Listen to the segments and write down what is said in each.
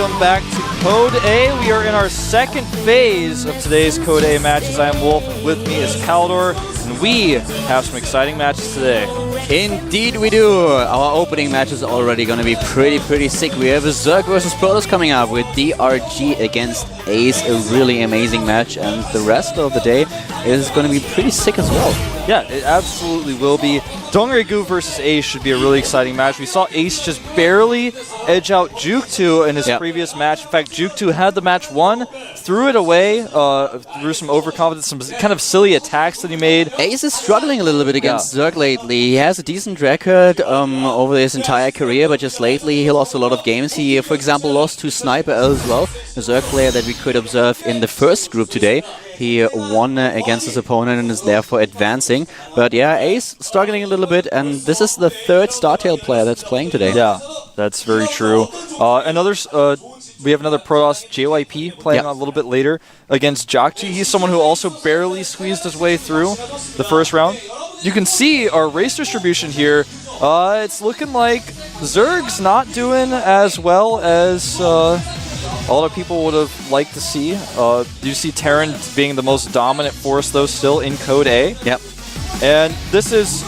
welcome back to Code A. We are in our second phase of today's Code A matches. I am Wolf, with me is Kaldor, and we have some exciting matches today. Indeed we do! Our opening match is already going to be pretty sick. We have a Zerg versus Protoss coming up with DRG against Ace, a really amazing match, and the rest of the day is going to be pretty sick as well. Yeah, it absolutely will be. DongRaeGu versus Ace should be a really exciting match. We saw Ace just barely edge out GOMTV in his previous match. In fact, GOMTV had the match won, threw it away through some overconfidence, some kind of silly attacks that he made. Ace is struggling a little bit against Zerg lately. He has a decent record over his entire career, but just lately he lost a lot of games. He, for example, lost to Sniper as well, a Zerg player that we could observe in the first group today. He won against his opponent and is therefore advancing. But yeah, Ace struggling a little bit, and this is the third StarTale player that's playing today. Yeah, that's very true. We have another Protoss JYP playing a little bit later against GOMTV. He's someone who also barely squeezed his way through the first round. You can see our race distribution here. It's looking like Zerg's not doing as well as a lot of people would have liked to see. You see Terran being the most dominant force, though, still in Code A. Yep. And this is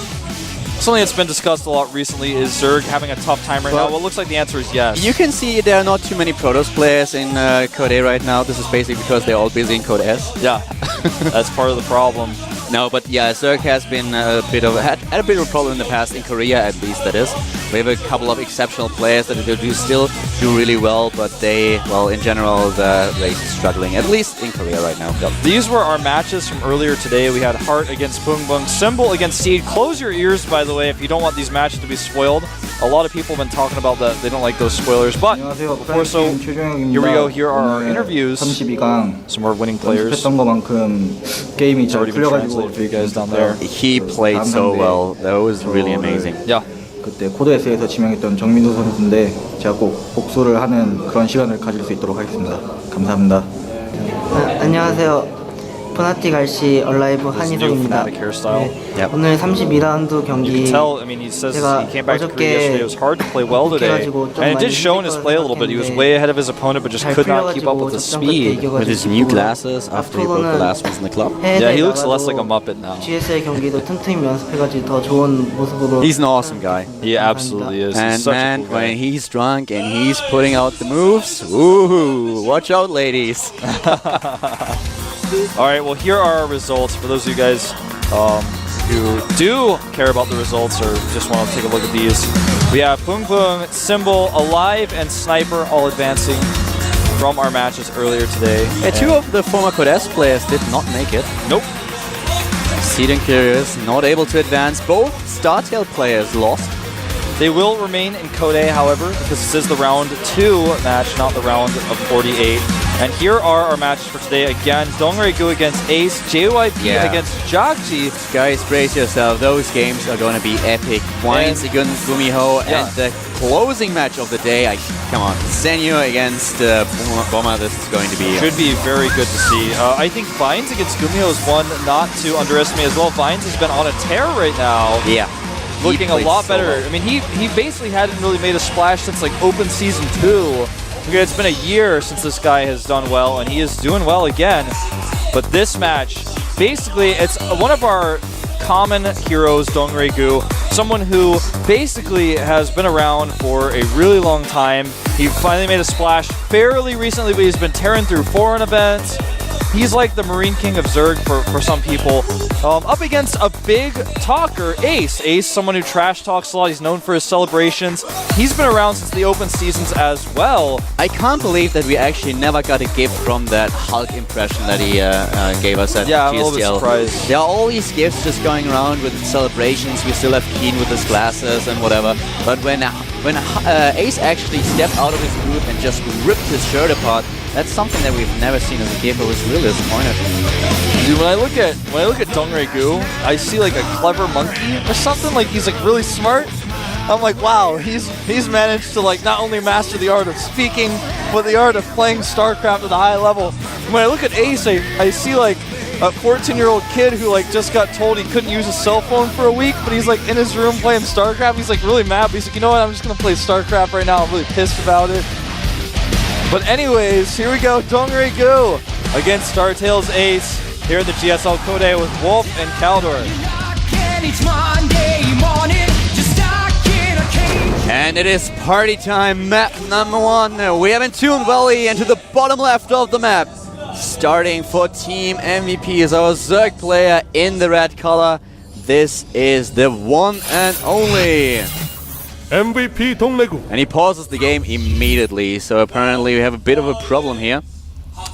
something that's been discussed a lot recently. Is Zerg having a tough time right now? Well, it looks like the answer is yes. You can see there are not too many Protoss players in Code A right now. This is basically because they're all busy in Code S. Yeah, that's part of the problem. No, but yeah, Zerg has been had a bit of a problem in the past, in Korea at least, that is. We have a couple of exceptional players that do still do really well, but they, well, in general, the race is struggling, at least in Korea right now. Yep. These were our matches from earlier today. We had Heart against Bung Bung, Symbol against Seed. Close your ears, by the way, if you don't want these matches to be spoiled. A lot of people have been talking about that. They don't like those spoilers. But before here we go. Here are our interviews. Some more winning players. It's already been translated for you guys down there. He played so well. That was really amazing. Yeah. 그때 코드S에서 지명했던 정민우 선수인데 제가 꼭 복수를 하는 그런 시간을 가질 수 있도록 하겠습니다. 감사합니다. 안녕하세요. 포나틱 RC 얼라이브 한희석입니다. Yep. 오늘 32라운드 경기 he says he came back to Korea yesterday. It was hard to play well today. And it did show in his play a little bit. He was way ahead of his opponent, but just could not keep up with the speed. With his new glasses after he broke the last ones in the club. Yeah, he looks less like a Muppet now. GSL 경기도 틈틈이 연습해가지고 더 좋은 모습으로. He's an awesome guy. He absolutely is. And he's such man, a cool guy. when he's drunk and he's putting out the moves, ooh, watch out, ladies. Alright, well, here are our results. For those of you guys who do care about the results or just want to take a look at these, we have Bung Bung, Symbol, Alive, and Sniper all advancing from our matches earlier today. Yeah, two of the former Code S players did not make it. Nope. Seed and Curious not able to advance. Both StarTale players lost. They will remain in Code A, however, because this is the round 2 match, not the round of 48. And here are our matches for today. Again, DongRaeGu against Ace, JYP against GOMTV. Guys, brace yourself. Those games are going to be epic. Wines against Gumiho, and the closing match of the day. Come on, Zenyu against Bomber. This is going to be... Should be very good to see. I think Vines against Gumiho is one not to underestimate as well. Vines has been on a tear right now. Yeah. Looking a lot better. I mean, he basically hadn't really made a splash since like Open Season 2. Okay, it's been a year since this guy has done well, and he is doing well again. But this match, basically, it's one of our common heroes, DongRaeGu, someone who basically has been around for a really long time. He finally made a splash fairly recently, but he's been tearing through foreign events. He's like the Marine King of Zerg for some people. Up against a big talker, Ace. Ace, someone who trash talks a lot. He's known for his celebrations. He's been around since the open seasons as well. I can't believe that we actually never got a gift from that Hulk impression that he gave us at GSL. I'm a little bit surprised. There are all these gifts just going around with celebrations. We still have Keen with his glasses and whatever. But when Ace actually stepped out of his booth and just ripped his shirt apart, that's something that we've never seen as a gift. I was really disappointed. Dude, when I look at DongRaeGu, I see like a clever monkey or something. Like he's like really smart. I'm like, wow, he's managed to like not only master the art of speaking, but the art of playing StarCraft at a high level. And when I look at Ace, I see like a 14-year-old kid who like just got told he couldn't use his cell phone for a week, but he's like in his room playing StarCraft. He's like really mad, but he's like, you know what? I'm just gonna play StarCraft right now. I'm really pissed about it. But anyways, here we go. DongRaeGu against StarTale's Ace here in the GSL Code with Wolf and Kaldor. And it is party time, map number 1. We have Entombed Valley into the bottom left of the map. Starting for Team MVP is our Zerg player in the red color. This is the one and only MVP DongRaeGu. And he pauses the game immediately, so apparently we have a bit of a problem here.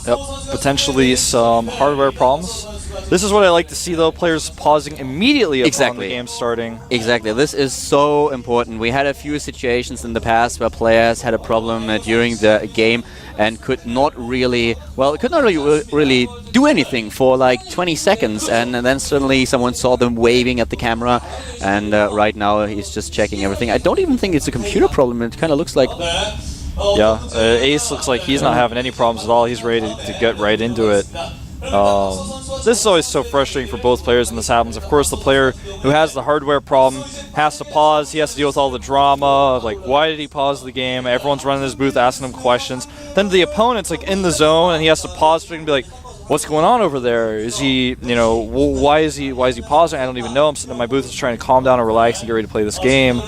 Yep, potentially some hardware problems. This is what I like to see though, players pausing immediately upon the game starting. Exactly, this is so important. We had a few situations in the past where players had a problem during the game and could not really do anything for like 20 seconds, and then suddenly someone saw them waving at the camera, and right now he's just checking everything. I don't even think it's a computer problem, it kind of looks like... Yeah, Ace looks like he's not having any problems at all. He's ready to get right into it. This is always so frustrating for both players when this happens. Of course, the player who has the hardware problem has to pause. He has to deal with all the drama of, like, why did he pause the game? Everyone's running his booth asking him questions. Then the opponent's like in the zone and he has to pause and be like, what's going on over there? Is he, you know, why is he pausing? I don't even know. I'm sitting in my booth just trying to calm down and relax and get ready to play this game.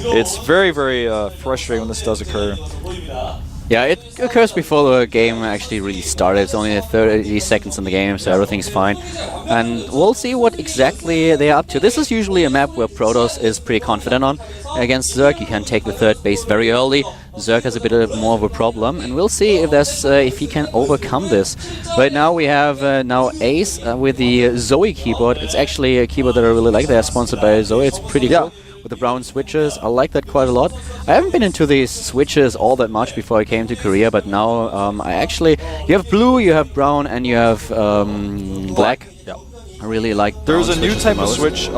It's very, very frustrating when this does occur. Yeah, it occurs before the game actually really started. It's only 30 seconds in the game, so everything's fine. And we'll see what exactly they're up to. This is usually a map where Protoss is pretty confident on. Against Zerg, you can take the third base very early. Zerg has a bit more of a problem, and we'll see if there's if he can overcome this. Right now we have now Ace with the Zoe keyboard. It's actually a keyboard that I really like. They're sponsored by Zoe. It's pretty cool. With the brown switches, I like that quite a lot. I haven't been into these switches all that much before I came to Korea, but now I actually... You have blue, you have brown, and you have black. Yeah. I really like There's a new type of switch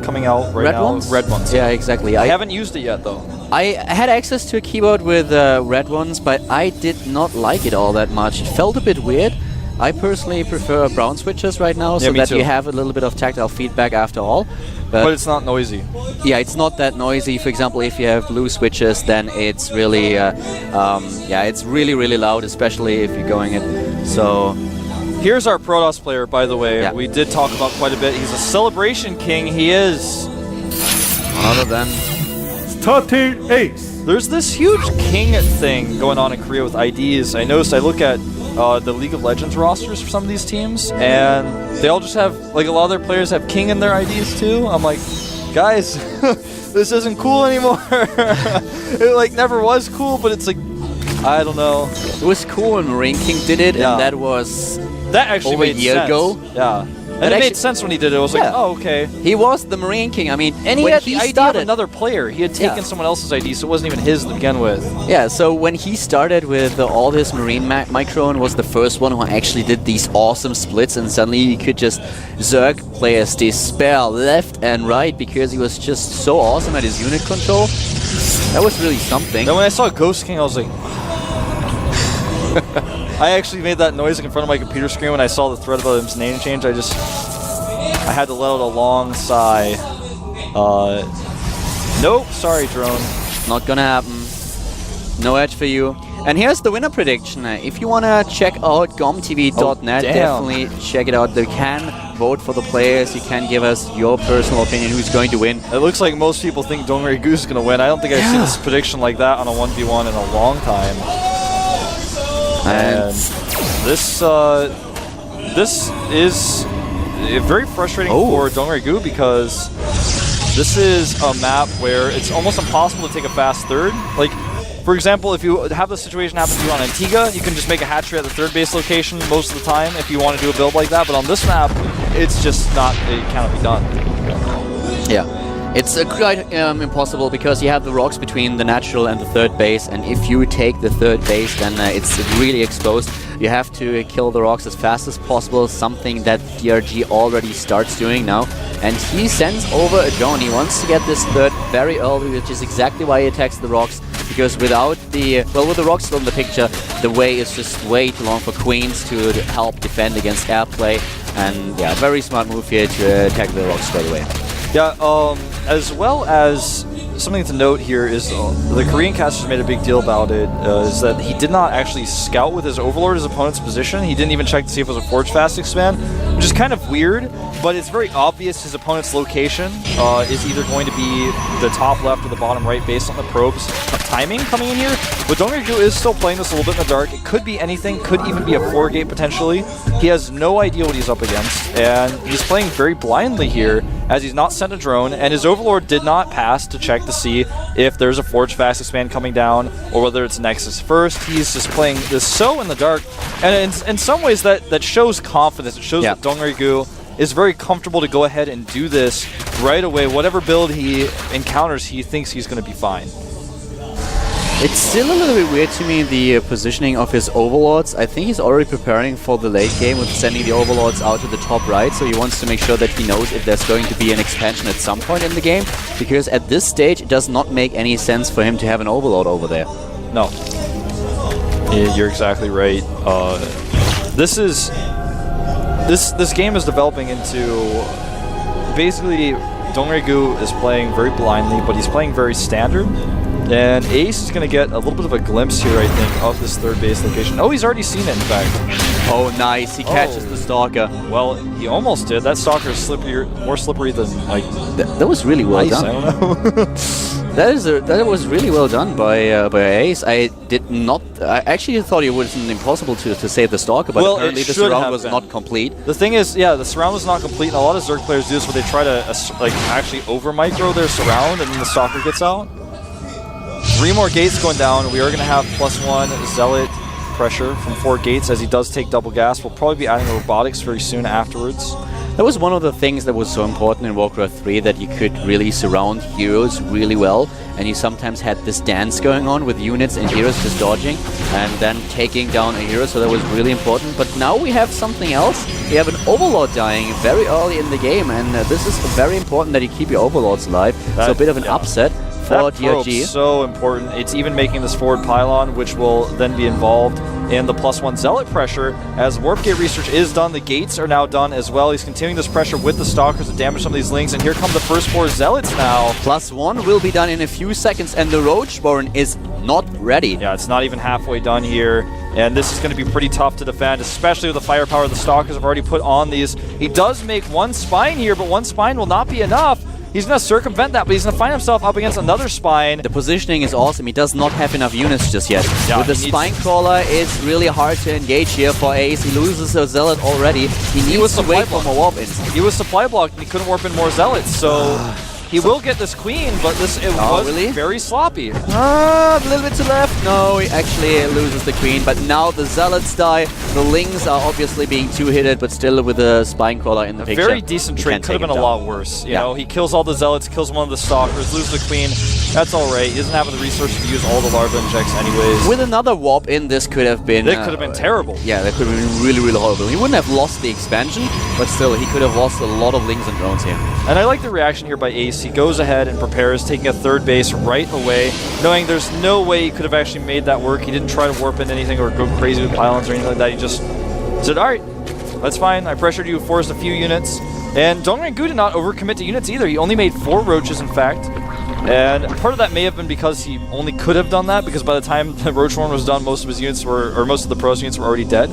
coming out right now. Ones? Red ones. Yeah, exactly. I haven't used it yet, though. I had access to a keyboard with red ones, but I did not like it all that much. It felt a bit weird. I personally prefer brown switches right now, so that you have a little bit of tactile feedback after all. But it's not noisy. Yeah, it's not that noisy. For example, if you have blue switches, then it's really, it's really, really loud, especially if you're going it. So, here's our Protoss player, by the way. Yeah. We did talk about quite a bit. He's a celebration king. He is. Other than StarTale Ace. There's this huge king thing going on in Korea with IDs. I noticed. I look at the League of Legends rosters for some of these teams, and they all just have, like, a lot of their players have king in their IDs too. I'm like, guys, this isn't cool anymore. It, like, never was cool, but it's like, I don't know. It was cool when Marine King did it, and that was actually over made a year sense. ago. Yeah. And it made sense when he did it. I was like, oh, okay. He was the Marine King. I mean, And he had the ID of started another player. He had taken someone else's ID, so it wasn't even his to begin with. Yeah, so when he started with all his Marine Micro and was the first one who actually did these awesome splits, and suddenly he could just Zerg players despair left and right because he was just so awesome at his unit control. That was really something. Then when I saw Ghost King, I was like... I actually made that noise in front of my computer screen when I saw the thread about his name change. I had to let out a long sigh. Nope, sorry, drone. Not gonna happen. No edge for you. And here's the winner prediction. If you wanna check out GOMTV.net, definitely check it out. You can vote for the players. You can give us your personal opinion who's going to win. It looks like most people think DongRaeGu is gonna win. I don't think I've seen this prediction like that on a 1v1 in a long time. And this is very frustrating for DongRaeGu because this is a map where it's almost impossible to take a fast third. Like, for example, if you have the situation happen to you on Antigua, you can just make a hatchery at the third base location most of the time if you want to do a build like that. But on this map, it's just not, it cannot be done. Yeah. It's quite impossible because you have the rocks between the natural and the third base, and if you take the third base, then it's really exposed. You have to kill the rocks as fast as possible, something that DRG already starts doing now. And he sends over a drone. He wants to get this third very early, which is exactly why he attacks the rocks, because without the... Well, with the rocks still in the picture, the way is just way too long for Queens to help defend against airplay. And yeah, very smart move here to attack the rocks straight away. Yeah, as well as something to note here is the Korean casters made a big deal about it, is that he did not actually scout with his Overlord his opponent's position. He didn't even check to see if it was a Forge Fast expand, which is kind of weird, but it's very obvious his opponent's location is either going to be the top left or the bottom right based on the probes timing coming in here. But DongRaeGu is still playing this a little bit in the dark. It could be anything, could even be a 4-gate potentially. He has no idea what he's up against, and he's playing very blindly here as he's not sent a drone, and his Overlord did not pass to check to see if there's a Forge Fast expand coming down or whether it's Nexus first. He's just playing this so in the dark, and in some ways that shows confidence. It shows that DongRaeGu is very comfortable to go ahead and do this right away. Whatever build he encounters, he thinks he's going to be fine. It's still a little bit weird to me, the positioning of his Overlords. I think he's already preparing for the late game with sending the Overlords out to the top right, so he wants to make sure that he knows if there's going to be an expansion at some point in the game, because at this stage it does not make any sense for him to have an Overlord over there. No. You're exactly right. This game is developing into basically DongRaeGu is playing very blindly, but he's playing very standard. And Ace is going to get a little bit of a glimpse here, I think, of this third base location. Oh, he's already seen it, in fact. Oh, nice. He catches the Stalker. Well, he almost did. That Stalker is more slippery than, like... That was really well done. I don't know. That was really well done by Ace. I actually thought it was impossible to save the Stalker, but apparently the surround was not complete. The thing is, yeah, the surround was not complete, and a lot of Zerg players do this where they try to actually over-micro their surround, and then the Stalker gets out. 3 more gates going down. We are going to have +1 Zealot pressure from 4 gates as he does take double gas. We'll probably be adding robotics very soon afterwards. That was one of the things that was so important in Warcraft 3, that you could really surround heroes really well, and you sometimes had this dance going on with units and heroes just dodging and then taking down a hero, so that was really important. But now we have something else. We have an Overlord dying very early in the game, and this is very important that you keep your Overlords alive. So a bit of an upset for DRG. That's so important. It's even making this forward pylon, which will then be involved in the +1 Zealot pressure. As Warp Gate research is done, the gates are now done as well. He's continuing this pressure with the Stalkers to damage some of these links, and here come the first 4 Zealots now. +1 will be done in a few seconds, and the Roachborn is not ready. Yeah, it's not even halfway done here, and this is going to be pretty tough to defend, especially with the firepower the Stalkers have already put on these. He does make 1 spine here, but 1 spine will not be enough. He's going to circumvent that, but he's going to find himself up against another spine. The positioning is awesome. He does not have enough units just yet. Yeah, with the spine crawler, it's really hard to engage here for Ace. He loses a Zealot already. He needs to wait for more warp in. He was supply blocked, and he couldn't warp in more Zealots, so... He will get this queen, but it was very sloppy. A little bit to left. No, he actually loses the queen, but now the Zealots die. The Lings are obviously being 2-hitted, but still with a spine crawler in the picture. A very decent trade. Could have been a lot worse. You know, he kills all the Zealots, kills one of the Stalkers, loses the queen. That's alright. He doesn't have the resources to use all the larva injects anyways. With another warp in, this could have been... It could have been terrible. Yeah, that could have been really, really horrible. He wouldn't have lost the expansion, but still, he could have lost a lot of Lings and drones here. And I like the reaction here by Ace. He goes ahead and prepares, taking a 3rd base right away, knowing there's no way he could have actually made that work. He didn't try to warp in anything or go crazy with pylons or anything like that. He just said, alright, that's fine. I pressured you, forced a few units. And DongRaeGu did not overcommit to units either. He only made 4 roaches, in fact. And part of that may have been because he only could have done that, because by the time the Roach Horn was done, most of his units were, or most of the pros units were already dead.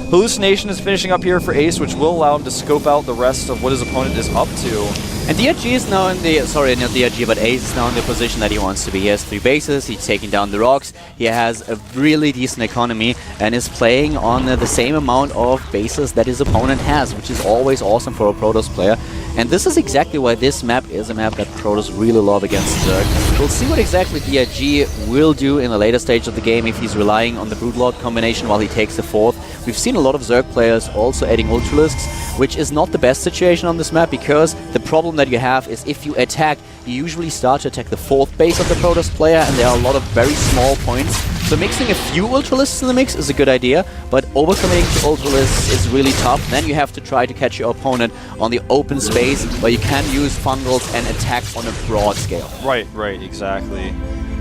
Hallucination is finishing up here for Ace, which will allow him to scope out the rest of what his opponent is up to. And DRG is now in the, sorry, not DRG, but Ace is now in the position that he wants to be. He has 3 bases, he's taking down the rocks, he has a really decent economy, and is playing on the same amount of bases that his opponent has, which is always awesome for a Protoss player. And this is exactly why this map is a map that Protoss really love against Zerg. We'll see what exactly DRG will do in the later stage of the game if he's relying on the Broodlord combination while he takes the 4th. We've seen a lot of Zerg players also adding Ultralisks, which is not the best situation on this map, because the problem that you have is if you attack, you usually start to attack the 4th base of the Protoss player, and there are a lot of very small points. So mixing a few Ultralisks in the mix is a good idea, but overcommitting to Ultralisks is really tough. Then you have to try to catch your opponent on the open space where you can use Fungals and attack on a broad scale. Right, exactly.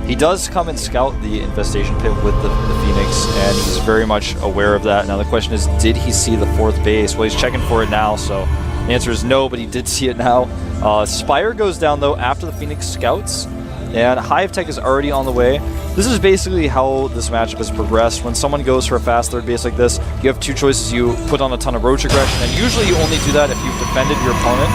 He does come and scout the infestation pit with the Phoenix, and he's very much aware of that. Now the question is, did he see the 4th base? Well, he's checking for it now, so the answer is no, but he did see it now. Spire goes down, though, after the Phoenix scouts. and Hive Tech is already on the way. This is basically how this matchup has progressed. When someone goes for a fast third base like this, you have two choices. You put on a ton of Roach aggression, and usually you only do that if you've defended your opponent.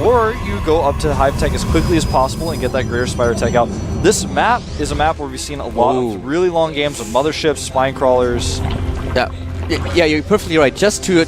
Or you go up to Hive Tech as quickly as possible and get that Greater Spider Tech out. This map is a map where we've seen a lot of really long games of Motherships, Spine Crawlers. Yeah, you're perfectly right. Just to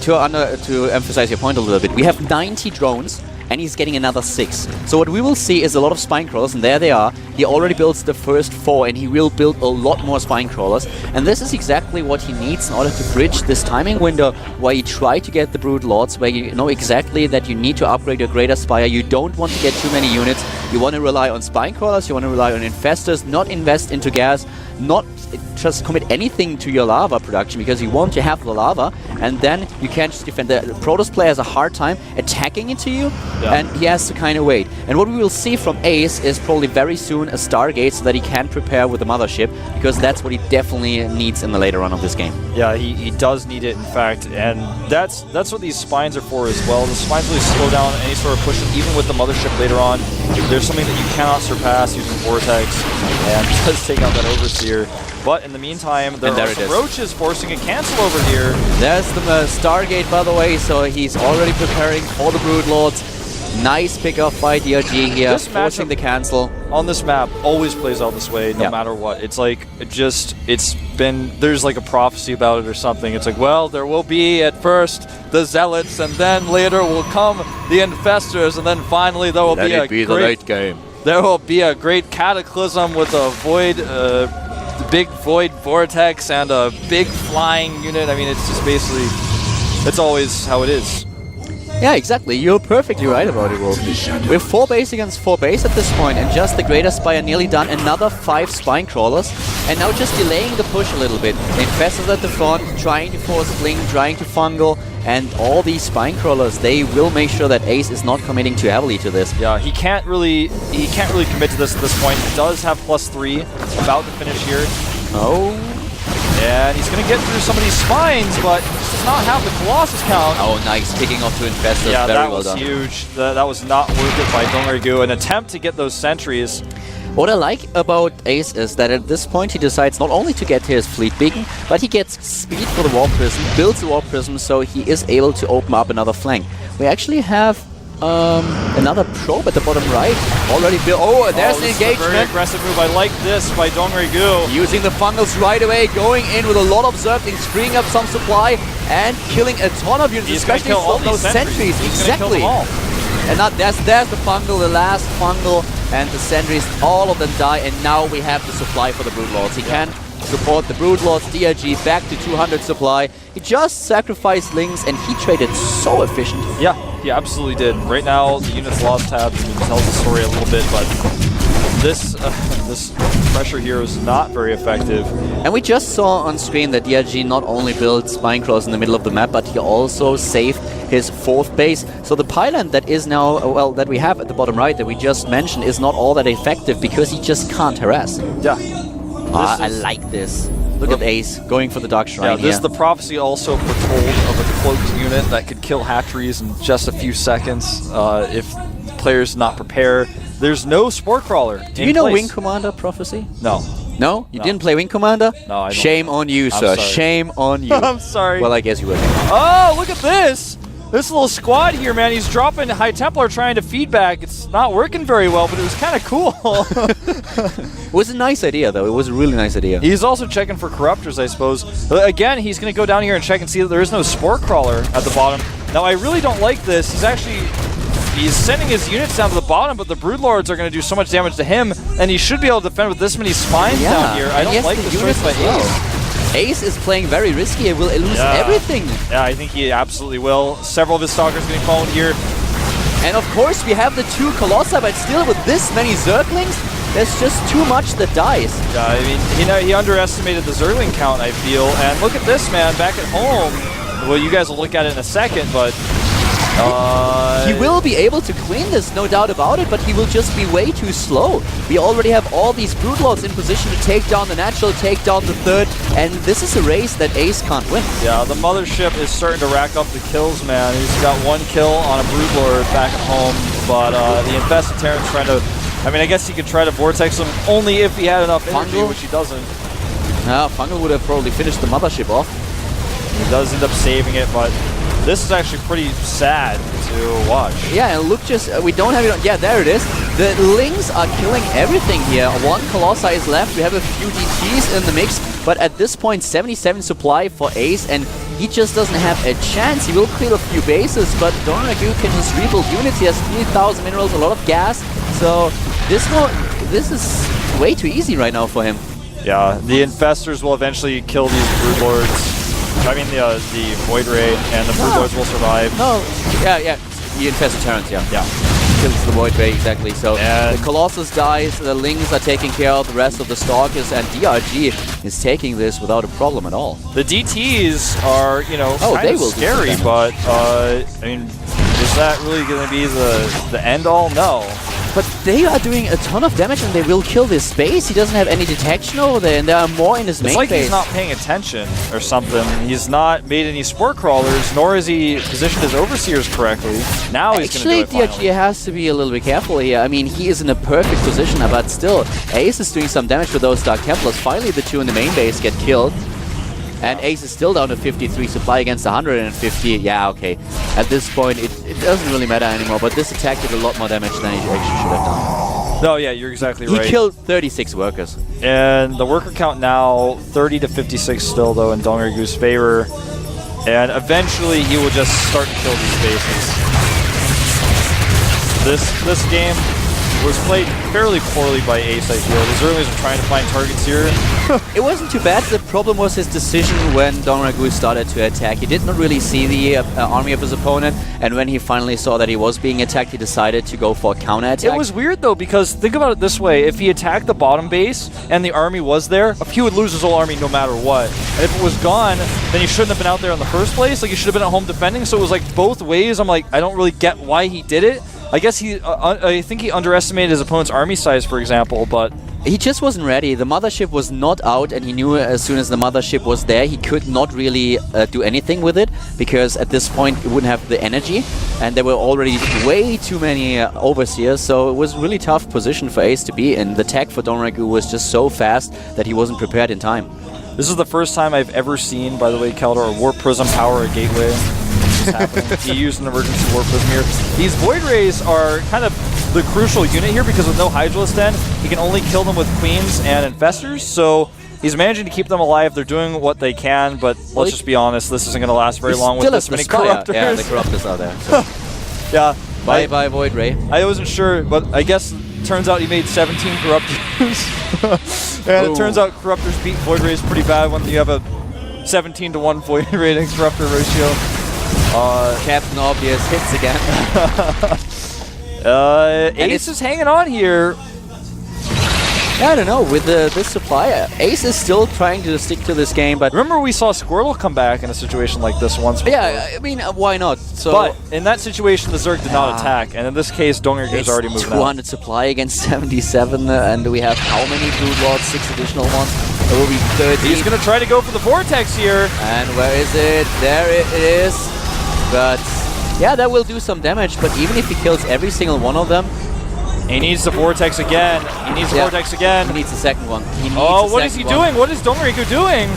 emphasize your point a little bit, we have 90 drones, and he's getting another 6. So what we will see is a lot of spine crawlers, and there they are. He already builds the first 4, and he will build a lot more spine crawlers. And this is exactly what he needs in order to bridge this timing window where you try to get the Brood Lords, where you know exactly that you need to upgrade your Greater Spire. You don't want to get too many units. You want to rely on spine crawlers, you want to rely on infestors, not invest into gas, not just commit anything to your lava production, because you want to have the lava, and then you can't just defend. The Protoss player has a hard time attacking into you, and he has to kind of wait. And what we will see from Ace is probably very soon a Stargate, so that he can prepare with the Mothership, because that's what he definitely needs in the later run of this game. Yeah, he does need it, in fact, and that's what these spines are for as well. The spines really slow down any sort of push, even with the Mothership later on. There's something that you cannot surpass using Vortex, and does take out that Overseer. But in the meantime, there are some Roaches forcing a cancel over here. There's the Stargate, by the way, so he's already preparing for the Brood Lords. Nice pickup by DRG here, forcing the cancel. On this map, always plays out this way, no matter what. It's like, there's like a prophecy about it or something. It's like, well, there will be at first the Zealots, and then later will come the Infestors, and then finally there will be the late game. There will be a great cataclysm with a void, big void vortex and a big flying unit. I mean, it's just basically, it's always how it is. Yeah, exactly. You're perfectly right about it, Wolf. We're 4 base against 4 base at this point, and just the Greater Spire nearly done. Another 5 Spine Crawlers, and now just delaying the push a little bit. Infestors at the front, trying to force Blink, trying to fungal, and all these Spine Crawlers, they will make sure that Ace is not committing too heavily to this. Yeah, he can't really commit to this at this point. He does have +3, about to finish here. Oh. And he's going to get through some of these spines, but he does not have the Colossus count. Oh, nice. Kicking off to Infestors. Yeah, very that well was done. huge. That was not worth it by DongRaeGu. An attempt to get those sentries. What I like about Ace is that at this point he decides not only to get his Fleet Beacon, but he gets speed for the Warp Prism, builds a Warp Prism, so he is able to open up another flank. We actually have another probe at the bottom right. Already built. Oh, there's the engagement. A very aggressive move. I like this by DongRaeGu. Using the fungals right away, going in with a lot of Zerglings, freeing up some supply, and killing a ton of units, especially all those sentries. Exactly. And now there's the fungal, the last fungal, and the sentries. All of them die, and now we have the supply for the Brood Lords. He can support the Brood Lords. DRG back to 200 supply. He just sacrificed Lings, and he traded so efficient. Yeah, he absolutely did. Right now, the unit's lost tabs tells the story a little bit, but this pressure here is not very effective. And we just saw on screen that DRG not only built Spine Crawlers in the middle of the map, but he also saved his 4th base. So the pylon that is now, well, that we have at the bottom right that we just mentioned is not all that effective because he just can't harass. Yeah. I like this. Look at Ace going for the Dark Shrine. Yeah, this is the prophecy also foretold of a cloaked unit that could kill hatcheries in just a few seconds if players not prepare. There's no Spore Crawler. Do you know Wing Commander prophecy? No. No? You didn't play Wing Commander? No, I don't. Shame on you, sir. Shame on you. I'm sorry. Well, I guess you would. Oh, look at this! This little squad here, man, he's dropping High Templar trying to feedback. It's not working very well, but it was kind of cool. It was a nice idea, though. It was a really nice idea. He's also checking for Corruptors, I suppose. Again, he's going to go down here and check and see that there is no Spore Crawler at the bottom. Now, I really don't like this. He's sending his units down to the bottom, but the Broodlords are going to do so much damage to him, and he should be able to defend with this many spines down here. I don't like this choice by Ace. Ace is playing very risky. He will lose everything. Yeah, I think he absolutely will. Several of his Stalkers getting phoned here. And of course, we have the 2 Colossi, but still with this many Zerglings, there's just too much that dies. Yeah, I mean, he underestimated the Zergling count, I feel. And look at this, man, back at home. Well, you guys will look at it in a second, but he will be able to clean this, no doubt about it, but he will just be way too slow. We already have all these Broodlords in position to take down the natural, take down the 3rd, and this is a race that Ace can't win. Yeah, the Mothership is starting to rack up the kills, man. He's got 1 kill on a Broodlord back at home, but the Infested Terran's trying to I mean, I guess he could try to Vortex him only if he had enough energy, Fungal? which he doesn't. No, Fungal would have probably finished the Mothership off. He does end up saving it, but this is actually pretty sad to watch. Yeah, and look, we don't have it on. Yeah, there it is. The Lings are killing everything here. One Colossi is left. We have a few DTs in the mix, but at this point, 77 supply for Ace, and he just doesn't have a chance. He will clear a few bases, but DongRaeGu can just rebuild units. He has 3,000 minerals, a lot of gas, so this is way too easy right now for him. Yeah, the Infestors will eventually kill these Broodlords. I mean, the Void Ray and the Broodlords will survive. No, yeah, the Infested Terrans, yeah. Yeah. Kills the Void Ray, exactly. So and the Colossus dies, the Lings are taking care of the rest of the Stalkers, and DRG is taking this without a problem at all. The DTs are, you know, kind of scary, but, I mean, is that really going to be the end-all? No. But they are doing a ton of damage, and they will kill this base. He doesn't have any detection over there, and there are more in his main base. It's like he's not paying attention or something. He's not made any Spore Crawlers, nor has he positioned his Overseers correctly. Now he's going to do it Actually, DRG has to be a little bit careful here. I mean, he is in a perfect position, but still, Ace is doing some damage with those Dark Templars. Finally, the two in the main base get killed. And Ace is still down to 53 supply against 150. Yeah, okay. At this point, it doesn't really matter anymore, but this attack did a lot more damage than he actually should have done. No, yeah, you're exactly right. He killed 36 workers. And the worker count now, 30 to 56 still, though, in DongRaeGu's favor. And eventually, he will just start to kill these bases. This game was played fairly poorly by Ace, I feel. His earlies were trying to find targets here. It wasn't too bad. The problem was his decision when DongRaeGu started to attack. He did not really see the army of his opponent, and when he finally saw that he was being attacked, he decided to go for a counter-attack. It was weird, though, because think about it this way. If he attacked the bottom base and the army was there, he would lose his whole army no matter what. And if it was gone, then he shouldn't have been out there in the first place. Like, he should have been at home defending, so it was like both ways. I'm like, I don't really get why he did it. I guess I think he underestimated his opponent's army size, for example, but... He just wasn't ready. The mothership was not out, and he knew as soon as the mothership was there, he could not really do anything with it, because at this point, it wouldn't have the energy, and there were already way too many overseers, so it was a really tough position for Ace to be in. The tech for DongRaeGu was just so fast that he wasn't prepared in time. This is the first time I've ever seen, by the way, Keldor, Warp Prism power a gateway. He used an emergency Warp Prism here. These Void Rays are kind of the crucial unit here because with no Hydralisk Den, he can only kill them with Queens and Infestors, so he's managing to keep them alive. They're doing what they can, but let's just be honest, this isn't going to last very long with this many Corruptors. Yeah, the Corruptors are there. So. Yeah. Bye-bye, Void Ray. I wasn't sure, but I guess it turns out he made 17 Corruptors. And it turns out Corruptors beat Void Rays pretty bad when you have a 17-to-1 Void Ray to Corruptor ratio. Captain Obvious hits again. Ace is hanging on here. Yeah, I don't know. With this supply, Ace is still trying to stick to this game, but... Remember we saw Squirtle come back in a situation like this once before. Yeah, I mean, why not? So, but in that situation, the Zerg did not attack, and in this case, DongRaeGu's already moved 200 out. supply against 77, and we have how many Broodlords? 6 additional ones. There will be 30. He's going to try to go for the Vortex here. And where is it? There it is. But, yeah, that will do some damage, but even if he kills every single one of them... He needs the Vortex again. He needs the Vortex again. He needs the second one. What is he doing? What is DongRaeGu doing?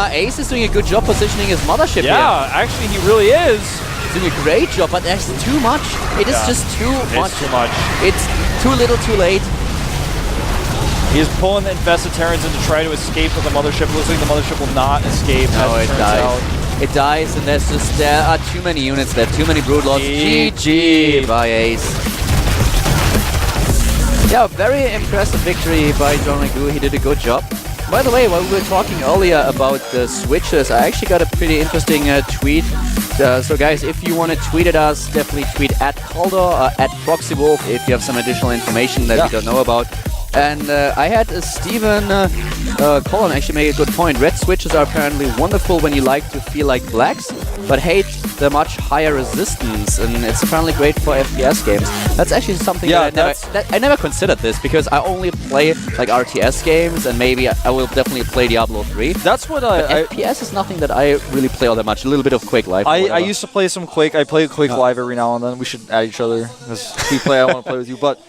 Ace is doing a good job positioning his mothership here. Yeah, actually he really is. He's doing a great job, but there's too much. It is just too much. It's too much. It's too little too late. He's pulling the Infested Terrans in to try to escape with the mothership. It looks like the mothership will not escape. No, it dies. It dies, and there are too many units there, too many Broodlords. GG by Ace. Yeah, very impressive victory by DongRaeGu. He did a good job. By the way, while we were talking earlier about the switches, I actually got a pretty interesting tweet. So guys, if you want to tweet at us, definitely tweet at Calder or at ProxyWolf if you have some additional information that we don't know about. And I had Steven Colin actually make a good point. Red switches are apparently wonderful when you like to feel like blacks, but hate the much higher resistance, and it's apparently great for FPS games. That's actually something that I never considered this, because I only play like RTS games, and maybe I will definitely play Diablo 3. That's what FPS is nothing that I really play all that much. A little bit of Quake Live. I used to play some Quake. I play Quake Live every now and then. We should add each other, because we play. I want to play with you, but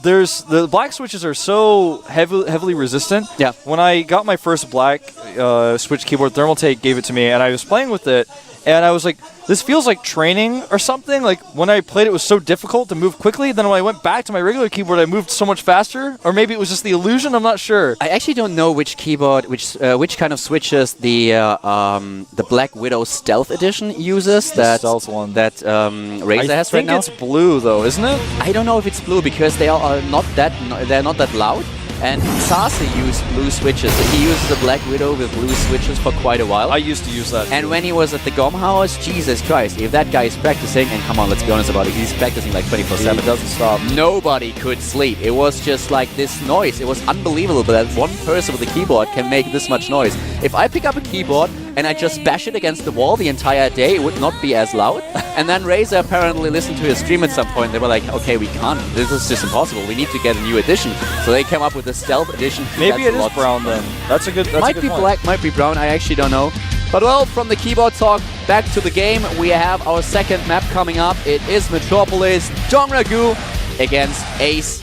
There's the black switches are so heavily resistant. Yeah. When I got my first black switch keyboard, Thermaltake gave it to me, and I was playing with it, and I was like, this feels like training or something. Like when I played, it was so difficult to move quickly. Then when I went back to my regular keyboard, I moved so much faster. Or maybe it was just the illusion. I'm not sure. I actually don't know which keyboard, which kind of switches the Black Widow Stealth Edition uses. The stealth one that Razer has right now. I think it's blue though, isn't it? I don't know if it's blue because they're not that loud. And Sase used blue switches. He uses a Black Widow with blue switches for quite a while. I used to use that. And when he was at the GOM house, Jesus Christ, if that guy is practicing, and come on, let's be honest about it, he's practicing like 24/7. He doesn't stop. Nobody could sleep. It was just like this noise. It was unbelievable that one person with a keyboard can make this much noise. If I pick up a keyboard and I just bash it against the wall the entire day, it would not be as loud. And then Razer apparently listened to his stream at some point. They were like, okay, we can't. This is just impossible. We need to get a new edition. So they came up with the Stealth Edition. Maybe it is brown then. That's a good Might be black, might be brown. I actually don't know. But well, from the keyboard talk, back to the game. We have our second map coming up. It is Metropolis. DongRaeGu against Ace.